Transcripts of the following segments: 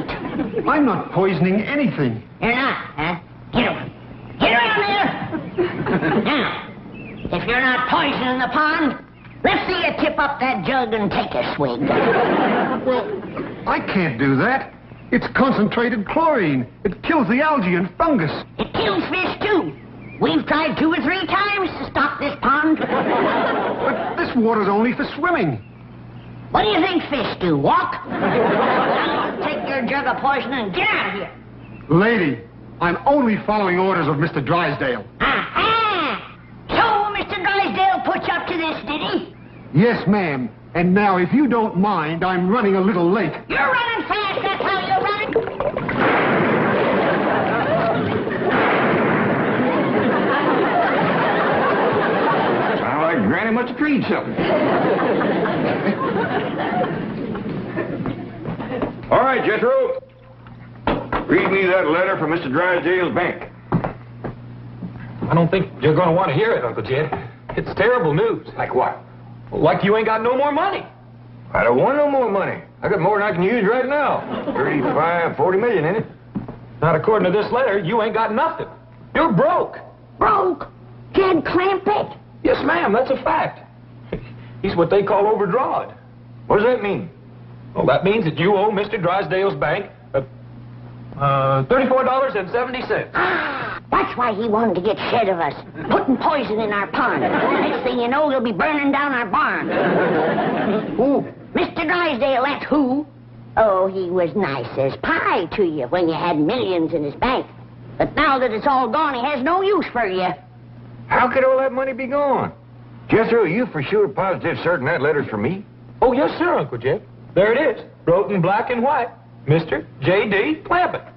eat. I'm not poisoning anything. You're not, huh? Get over. Get around there! Now, if you're not poisoning the pond, let's see you tip up that jug and take a swig. Well, I can't do that. It's concentrated chlorine. It kills the algae and fungus. It kills fish, too. We've tried 2 or 3 times to stop this pond. But this water's only for swimming. What do you think fish do? Walk? Now, take your jug of poison and get out of here. Lady, I'm only following orders of Mr. Drysdale. Aha! So Mr. Drysdale put you up to this, did he? Yes, ma'am. And now, if you don't mind, I'm running a little late. You're running fast, that's how you're running. Sound like Granny must have treated something. All right, Jethro. Read me that letter from Mr. Drysdale's bank. I don't think you're going to want to hear it, Uncle Jed. It's terrible news. Like what? Like you ain't got no more money. I don't want no more money. I got more than I can use right now. 35, 40 million in it. Not according to this letter, you ain't got nothing. You're broke. Broke? Jed Clampetts? Yes, ma'am, that's a fact. He's what they call overdrawn. What does that mean? Well, that means that you owe Mr. Drysdale's bank $34.70. Ah, that's why he wanted to get shed of us, putting poison in our pond. Next thing you know, they'll be burning down our barn. Who? Mr. Drysdale, that's who. Oh, he was nice as pie to you when you had millions in his bank. But now that it's all gone, he has no use for you. How could all that money be gone? Jethro, you for sure positive certain that letter's for me? Oh, yes, sir, Uncle Jed. There it is, wrote in black and white. Mr. J.D. Clampett.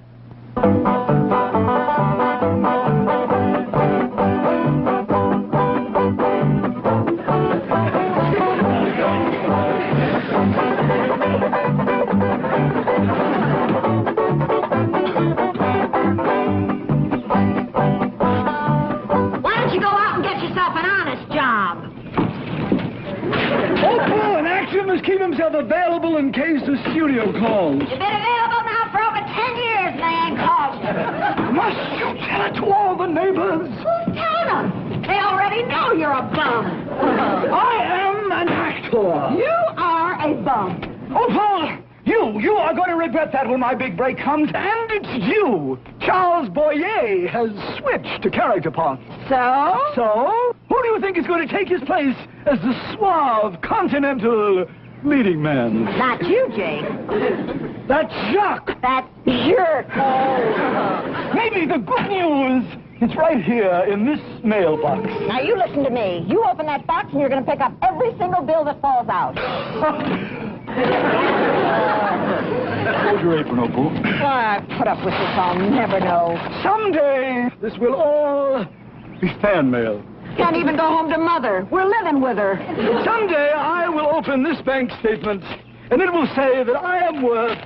Why don't you go out and get yourself an honest job? Oh, an actor must keep himself available in case the studio calls. You've been available now for over 10 years, man. Must you tell it to all the neighbors? Who's telling them? They already know you're a bum. I am an actor. You are a bum. Oh, Paul, you are going to regret that when my big break comes, and it's you. Charles Boyer has switched to character parts. So, who do you think is going to take his place as the suave, continental leading man? Not you, Jake. That's Jacques. That jerk. Maybe the good news is right here in this mailbox. Now, you listen to me. You open that box and you're going to pick up every single bill that falls out. Hold your apron, Opal. Why, I put up with this, I'll never know. Someday, this will all be fan mail. Can't even go home to Mother. We're living with her. Someday, I will open this bank statement, and it will say that I am worth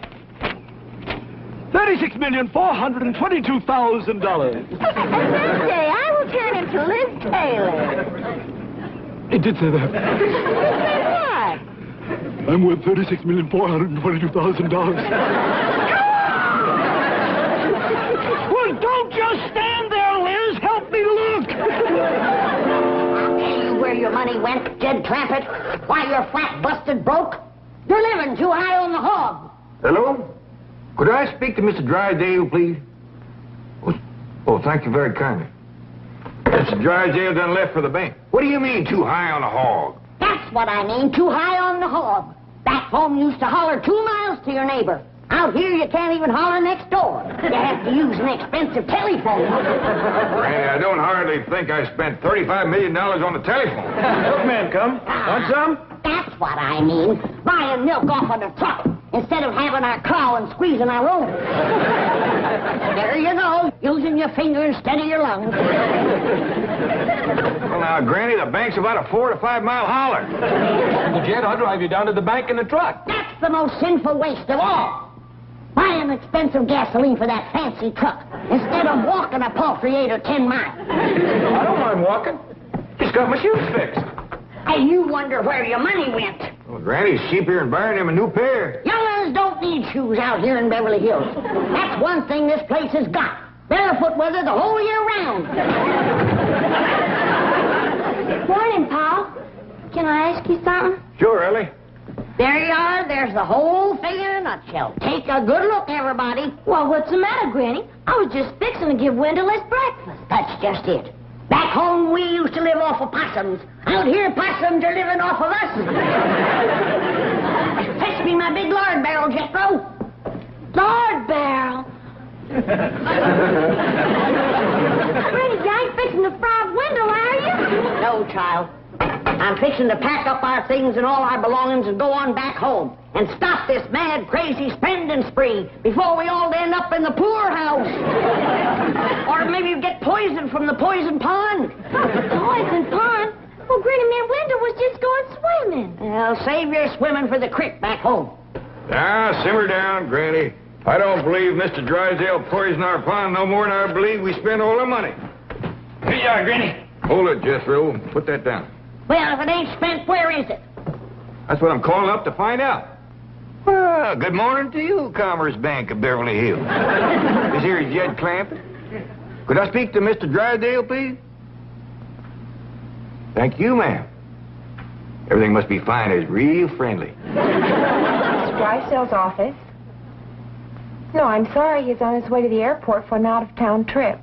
$36,422,000. And someday, I will turn into Liz Taylor. It did say that. What? I'm worth $36,422,000. Well, don't just stand there, Liz. Help me look. I'll tell you where your money went, Jed Clampett. Why you're flat busted broke. You're living too high on the hog. Hello? Could I speak to Mr. Drysdale, please? Oh, thank you very kindly. Mr. Drysdale done left for the bank. What do you mean, too high on the hog? That's what I mean, too high on the hog. Back home you used to holler 2 miles to your neighbor. Out here you can't even holler next door. You have to use an expensive telephone. Granny, I don't hardly think I spent $35 million on the telephone. Milkman come. Want some? That's what I mean. Buying milk off of the truck instead of having our cow and squeezing our own. There you go, using your finger instead of your lungs. Well, now, Granny, the bank's about a 4 to 5 mile holler. Uncle Jed, I'll drive you down to the bank in the truck. That's the most sinful waste of all. Buying expensive gasoline for that fancy truck instead of walking a paltry 8 or 10 miles. I don't mind walking. Just got my shoes fixed. And you wonder where your money went. Well, Granny's cheaper than buying him a new pair. Young'uns don't don't need shoes out here in Beverly Hills. That's one thing this place has got. Barefoot weather the whole year round. Morning, Paul. Can I ask you something? Sure, Ellie. There you are. There's the whole thing in a nutshell. Take a good look, everybody. Well, what's the matter, Granny? I was just fixing to give Wendell his breakfast. That's just it. Back home, we used to live off of possums. Out here, possums are living off of us. Fetch me my big lard barrel, Jethro. Lord barrel. Granny, you ain't fixing to fry Wendell, are you? No, child. I'm fixing to pack up our things and all our belongings and go on back home and stop this mad, crazy spending spree before we all end up in the poorhouse. Or maybe get poisoned from the poison pond. Poison pond? Well, Granny, me and Wendell was just going swimming. Well, save your swimming for the creek back home. Now, simmer down, Granny. I don't believe Mr. Drysdale poisoned our pond no more than I believe we spent all the money. Here you are, Granny. Hold it, Jethro. Put that down. Well, if it ain't spent, where is it? That's what I'm calling up to find out. Well, good morning to you, Commerce Bank of Beverly Hills. This here is Jed Clampetts. Could I speak to Mr. Drysdale, please? Thank you, ma'am. Everything must be fine. It's real friendly. Mr. Drysdale's office? No, I'm sorry. He's on his way to the airport for an out-of-town trip.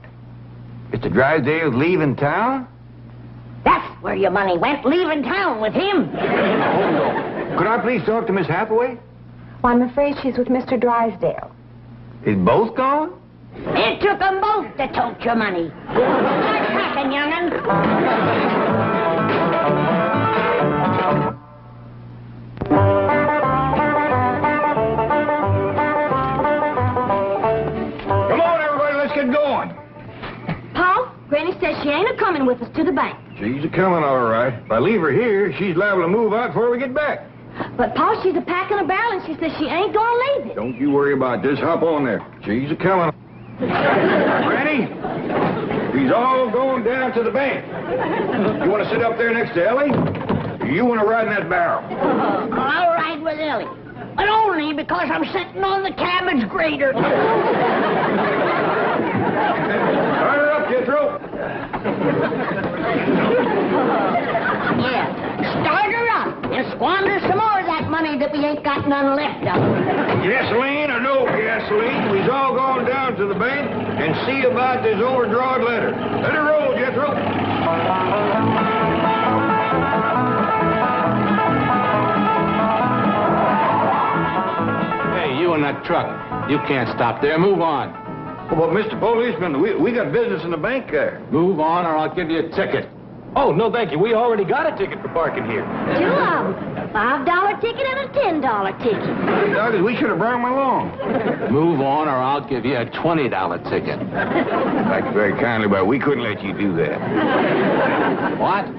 Mr. Drysdale's leaving town? That's where your money went, leaving town with him. Could I please talk to Miss Hathaway? Well, I'm afraid she's with Mr. Drysdale. Is both gone? It took them both to tote your money. Start packing, young'un. Come on, everybody, let's get going. Paul, Granny says she ain't a-coming with us to the bank. She's a-coming, all right. If I leave her here, she's liable to move out before we get back. But, Paul, she's a-packing a barrel, and she says she ain't gonna leave it. Don't you worry about this. Hop on there. She's a-coming. Granny, he's all going down to the bank. You want to sit up there next to Ellie? Or you want to ride in that barrel? I'll ride with Ellie. But only because I'm sitting on the cabbage grater. Start her up, Jethro. Yeah, start her up and squander some more of that money that we ain't got none left of. Gasoline or no gasoline, we's all going down to the bank and see about this overdrawn letter. Let her roll, Jethro. Hey, you in that truck. You can't stop there. Move on. Well, Mr. Policeman, we got business in the bank there. Move on or I'll give you a ticket. Oh, no, thank you. We already got a ticket for parking here. Two of them. $5 ticket and a $10 ticket. Doggos, we should have brought him along. Move on or I'll give you a $20 ticket. Thank you very kindly, but we couldn't let you do that. What?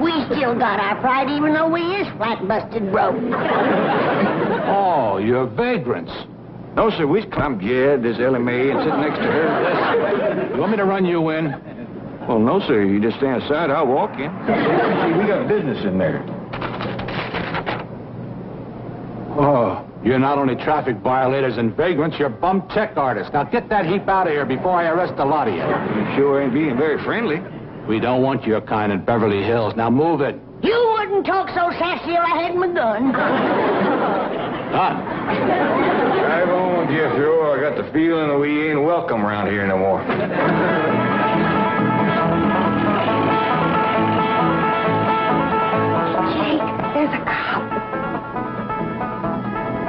We still got our pride even though we is flat busted broke. Oh, you're vagrants. No, sir, I'm Jed, there's Ellie Mae, and sitting next to her. You want me to run you in? Well, no, sir, you just stand aside, I'll walk in. See, we got business in there. Oh, you're not only traffic violators and vagrants, you're bum check artists. Now get that heap out of here before I arrest a lot of you. You sure ain't being very friendly. We don't want your kind in Beverly Hills. Now move it. You wouldn't talk so sassy if I had my gun. Done. Drive on, Jethro. I got the feeling that we ain't welcome around here no more. Jake, there's a cop.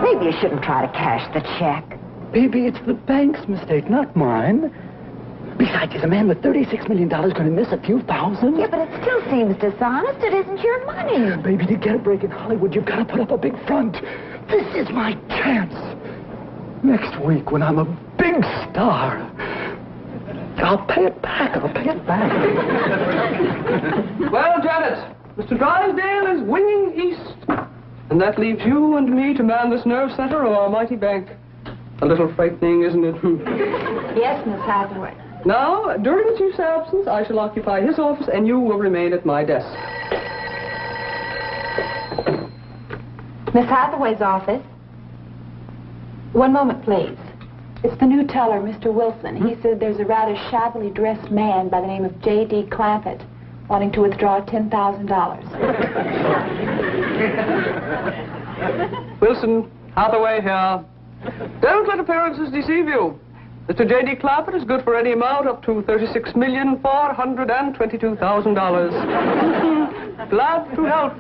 Maybe you shouldn't try to cash the check. Baby, it's the bank's mistake, not mine. Besides, is a man with $36 million going to miss a few thousand? Yeah, but it still seems dishonest. It isn't your money. Baby, to get a break in Hollywood, you've got to put up a big front. This is my chance. Next week, when I'm a big star, I'll pay it back. Well, Janet, Mr. Drysdale is winging east. And that leaves you and me to man this nerve center of our mighty bank. A little frightening, isn't it? Yes, Miss Hathaway. Now, during the chief's absence, I shall occupy his office and you will remain at my desk. Miss Hathaway's office. One moment, please. It's the new teller, Mr. Wilson. He said there's a rather shabbily dressed man by the name of J.D. Clampett wanting to withdraw $10,000. Wilson, Hathaway here. Don't let appearances deceive you. Mr. J.D. Clampett is good for any amount up to $36,422,000. Glad to help.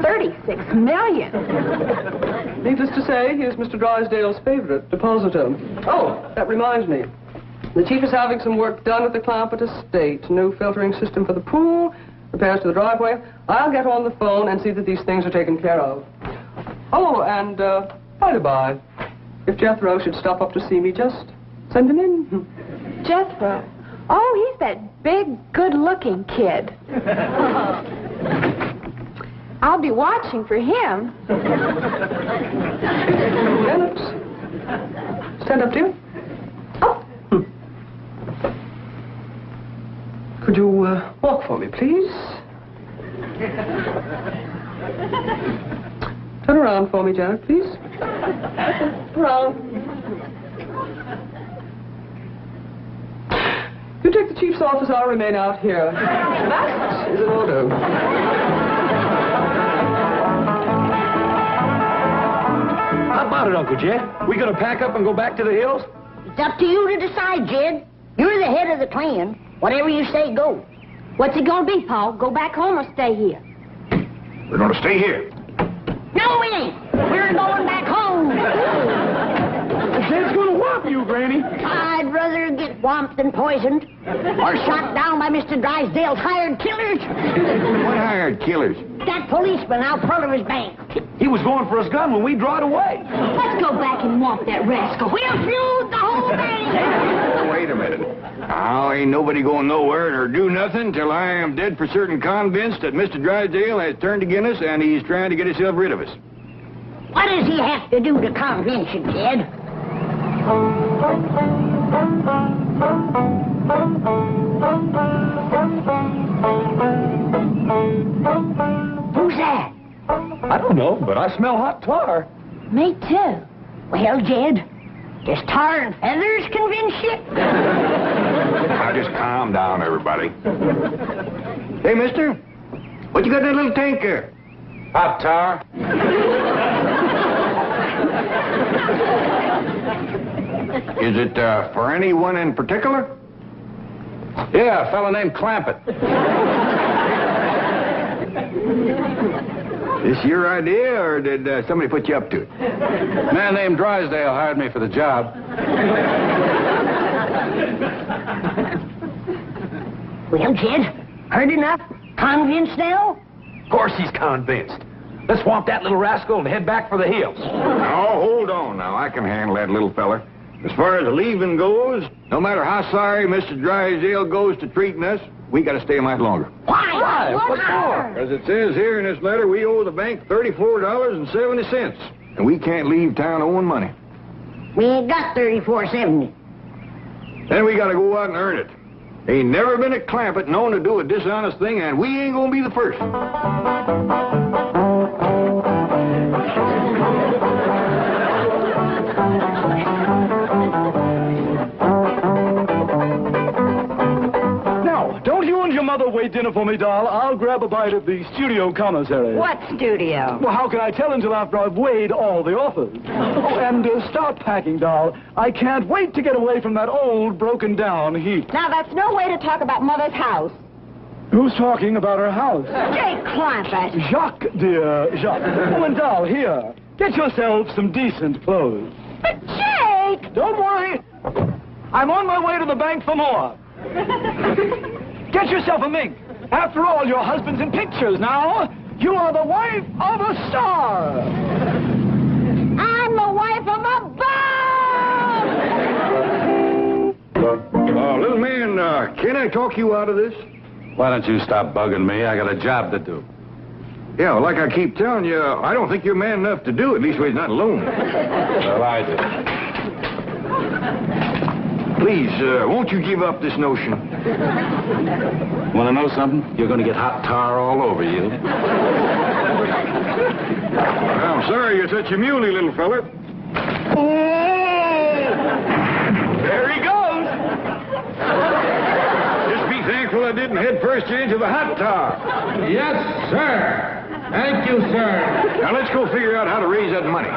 36 million. Needless to say, he is Mr. Drysdale's favorite depositor. Oh, that reminds me. The chief is having some work done at the Clampett estate. New filtering system for the pool, repairs to the driveway. I'll get on the phone and see that these things are taken care of. Oh, and, by the by, if Jethro should stop up to see me, just send him in. Jethro? Oh, he's that big, good-looking kid. I'll be watching for him. Janet, stand up, dear. Oh. Could you walk for me, please? Turn around for me, Janet, please. Around. You take the chief's office, I'll remain out here. That is an order. How about it, Uncle Jed? We gonna pack up and go back to the hills? It's up to you to decide, Jed. You're the head of the clan. Whatever you say, go. What's it gonna be, Paul? Go back home or stay here? We're gonna stay here. No, we ain't. We're going back home. Jed's gonna whop you, Granny. I'd rather get whomped than poisoned. Or shot down by Mr. Drysdale's hired killers. What hired killers? That policeman out front of his bank. He was going for his gun when we drawed away. Let's go back and whomp that rascal. We'll feud the whole thing. Oh, wait a minute. Now, ain't nobody going nowhere or do nothing till I am dead for certain convinced that Mr. Drysdale has turned against us and he's trying to get himself rid of us. What does he have to do to convince you, Jed? Who's that? I don't know, but I smell hot tar. Me too. Well, Jed, does tar and feathers convince you? Now, just calm down, everybody. Hey, mister, what you got in that little tank there? Hot tar. Is it for anyone in particular? Yeah, a fella named Clampett. This your idea, or did somebody put you up to it? A man named Drysdale hired me for the job. Well, Jed, heard enough? Convinced now? Of course he's convinced. Let's swamp that little rascal and head back for the hills. Oh, hold on now. I can handle that little feller. As far as leaving goes, no matter how sorry Mr. Drysdale goes to treating us, we got to stay a mite longer. Why? What for? Because it says here in this letter we owe the bank $34.70, and we can't leave town owing money. We ain't got $34.70. Then we got to go out and earn it. Ain't never been a Clampett known to do a dishonest thing, and we ain't going to be the first. Mother, wait dinner for me, doll. I'll grab a bite of the studio commissary. What studio? Well, how can I tell until after I've weighed all the authors? Oh, and start packing, doll. I can't wait to get away from that old, broken-down heap. Now, that's no way to talk about Mother's house. Who's talking about her house? Jake Clampett. Jacques, dear, Jacques. Oh, and doll, here. Get yourself some decent clothes. But, Jake! Don't worry. I'm on my way to the bank for more. Get yourself a mink. After all, your husband's in pictures now. You are the wife of a star. I'm the wife of a bum! Little man, can I talk you out of this? Why don't you stop bugging me? I got a job to do. Yeah, well, like I keep telling you, I don't think you're man enough to do it. At least when he's not alone. Well, I do. Please, won't you give up this notion? Want to know something? You're going to get hot tar all over you. I'm sorry you're such a muley, little feller. There he goes. Just be thankful I didn't head first into the hot tub. Yes, sir. Thank you, sir. Now let's go figure out how to raise that money.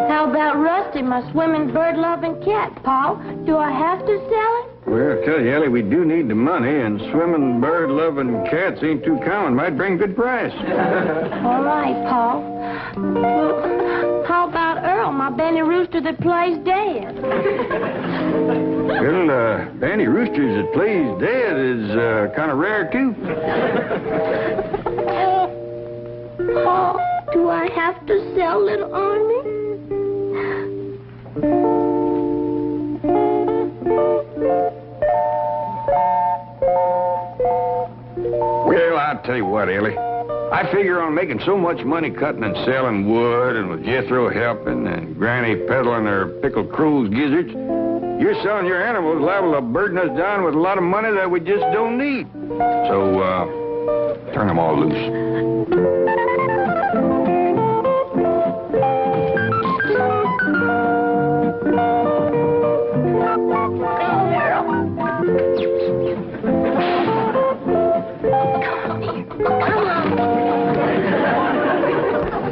How about Rusty, my swimming, bird-loving cat, Paul? Do I have to sell him? Well, I tell you, Ellie, we do need the money, and swimming, bird-loving cats ain't too common. Might bring good price. All right, Paul. Well, how about Earl, my Benny Rooster that plays dead? Well, Benny Roosters that plays dead is kind of rare, too. Paul, do I have to sell little Army? Well, I'll tell you what, Ellie. I figure on making so much money cutting and selling wood, and with Jethro helping, and Granny peddling her pickled crow's gizzards, you're selling your animals liable to burden us down with a lot of money that we just don't need. So, turn them all loose.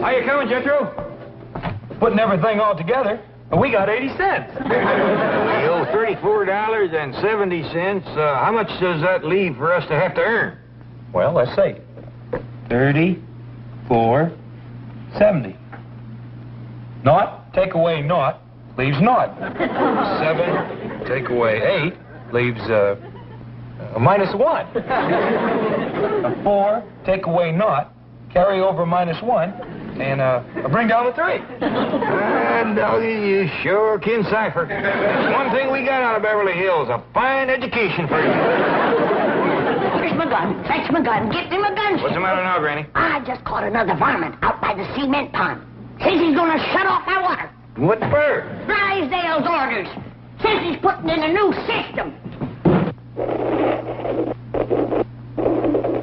How you coming, Jethro? Putting everything all together, and we got 80 cents. We owe $34.70. How much does that leave for us to have to earn? Well, let's see. 34.70. Naught, take away naught, leaves naught. 7, take away 8, leaves a -1. 4, take away naught, carry over -1, and bring down the 3. No, you sure can cipher. That's one thing we got out of Beverly Hills, a fine education for you. Where's my gun? Fetch my gun. Get me my gun. What's the matter now, Granny? I just caught another varmint out by the cement pond. Says he's gonna shut off my water. What for? Drysdale's orders. Says he's putting in a new system.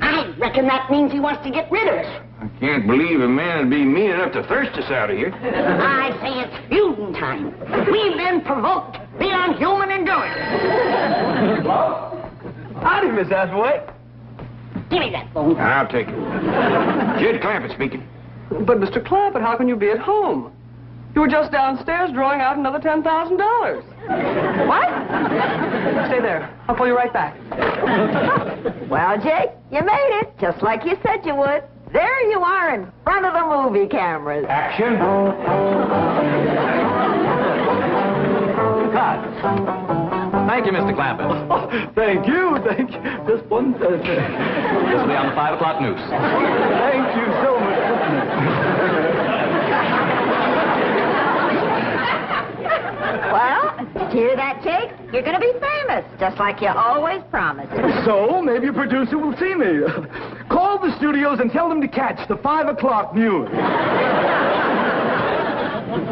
I reckon that means he wants to get rid of us. I can't believe a man would be mean enough to thirst us out of here. I say it's feuding time. We've been provoked beyond human endurance. Howdy, Miss Hathaway. Give me that phone. I'll take it. Jed Clampett speaking. But, Mr. Clampett, how can you be at home? You were just downstairs drawing out another $10,000. What? Stay there. I'll call you right back. Well, Jake, you made it, just like you said you would. There you are in front of the movie cameras. Action. Cut. Thank you, Mr. Clampett. Thank you. Just one... This will be on the 5 o'clock news. Thank you so much. Well, did you hear that, Jake? You're going to be famous, just like you always promised. So, maybe a producer will see me. Call the studios and tell them to catch the 5 o'clock news.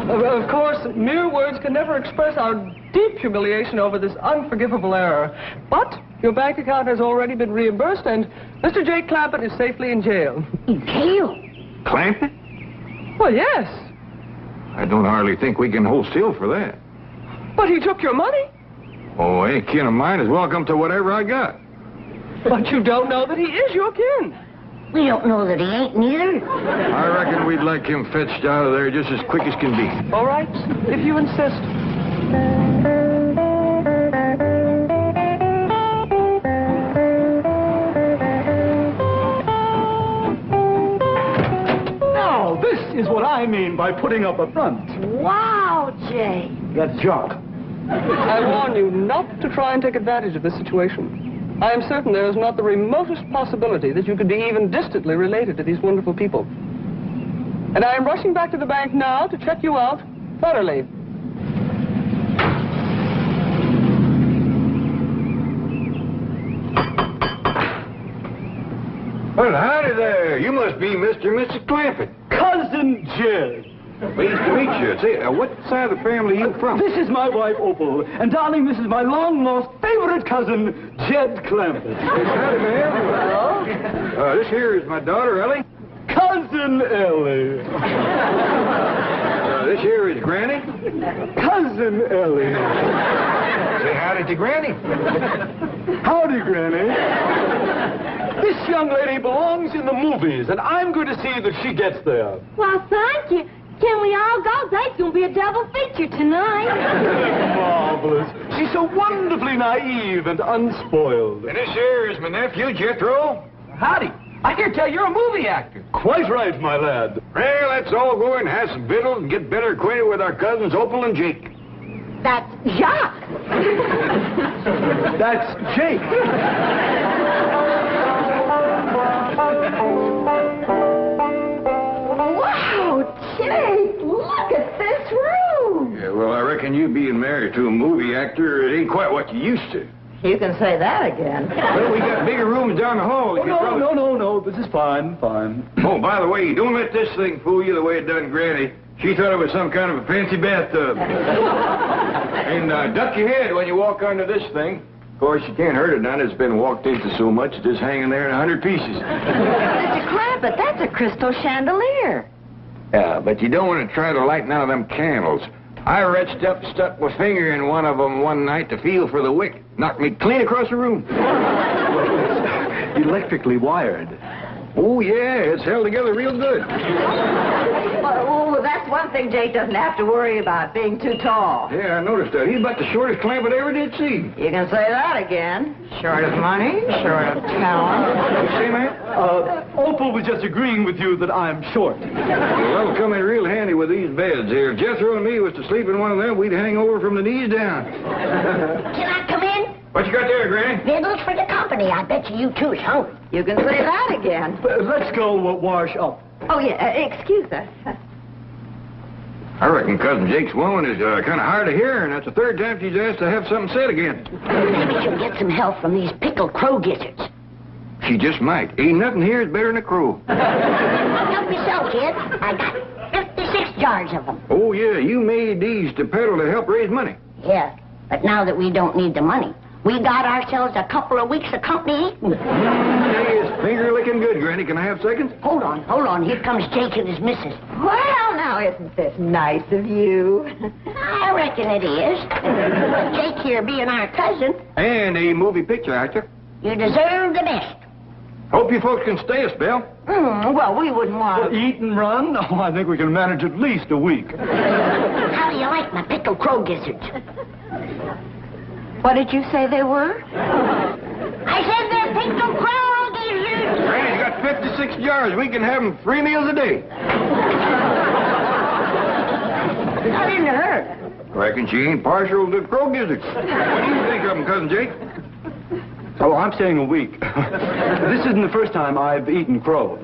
Of course, mere words can never express our deep humiliation over this unforgivable error. But your bank account has already been reimbursed, and Mr. Jake Clampett is safely in jail. In jail? Clampett? Well, yes. I don't hardly think we can hold still for that. But he took your money. Oh, any kin of mine is welcome to whatever I got. But you don't know that he is your kin. We don't know that he ain't neither. I reckon we'd like him fetched out of there just as quick as can be. All right, if you insist. Now, this is what I mean by putting up a front. Wow, Jay. That's junk. I warn you not to try and take advantage of this situation. I am certain there is not the remotest possibility that you could be even distantly related to these wonderful people. And I am rushing back to the bank now to check you out thoroughly. Well, howdy there. You must be Mr. and Mrs. Clampett. Cousin Jed. Pleased to meet you. Say, what side of the family are you from? This is my wife, Opal. And, darling, this is my long-lost favorite cousin, Jed Clampetts. Howdy, man. This here is my daughter, Ellie. Cousin Ellie. This here is Granny. Cousin Ellie. Say howdy to Granny. Howdy, Granny. This young lady belongs in the movies, and I'm going to see that she gets there. Well, thank you. Can we all go? There's going to be a double feature tonight. Marvelous. She's so wonderfully naive and unspoiled. And this here is my nephew, Jethro. Howdy. I hear tell you're a movie actor. Quite right, my lad. Well, let's all go and have some victuals and get better acquainted with our cousins, Opal and Jake. That's Jacques. That's Jake. Wow, Jake, look at this room. Yeah, well, I reckon you being married to a movie actor, it ain't quite what you used to. You can say that again. Well, we got bigger rooms down the hall. No. This is fine. Oh, by the way, don't let this thing fool you the way it done Granny. She thought it was some kind of a fancy bathtub. And duck your head when you walk under this thing. Of course, you can't hurt it none. It's been walked into so much, it's just hanging there in 100 pieces. Mr. Clampett, that's a crystal chandelier. Yeah, but you don't want to try to light none of them candles. I reached up, stuck my finger in one of them one night to feel for the wick. Knocked me clean across the room. Electrically wired. Oh, yeah, it's held together real good. Well, that's one thing Jake doesn't have to worry about, being too tall. Yeah, I noticed that. He's about the shortest Clampett I ever did see. You can say that again. Short of money, short of talent. You see, man? Opal was just agreeing with you that I'm short. Well, that'll come in real handy with these beds here. If Jethro and me was to sleep in one of them, we'd hang over from the knees down. Can I come in? What you got there, Granny? Victuals for the company. I bet you two's hungry. You can say that again. Let's go wash up. Oh, yeah, excuse us. I reckon Cousin Jake's woman is kind of hard of hearing. That's the third time she's asked to have something said again. Maybe she'll get some help from these pickled crow gizzards. She just might. Ain't nothing here is better than a crow. Help yourself, kid. I got 56 jars of them. Oh, yeah, you made these to peddle to help raise money. Yeah, but now that we don't need the money, we got ourselves a couple of weeks of company eating. Hey, it's finger-licking good, Granny. Can I have seconds? Hold on. Here comes Jake and his missus. Well, now, isn't this nice of you? I reckon it is. Jake here being our cousin, And a movie picture actor. you deserve the best. Hope you folks can stay a spell. Well, we wouldn't want... Eat and run? Oh, I think we can manage at least a week. How do you like my pickled crow gizzards? What did you say they were? I said they're pickled crow gizzards. Granny's got 56 jars. We can have them 3 meals a day. That didn't hurt. Reckon she ain't partial to crow gizzards. What do you think of them, Cousin Jake? Oh, I'm staying a week. This isn't the first time I've eaten crow.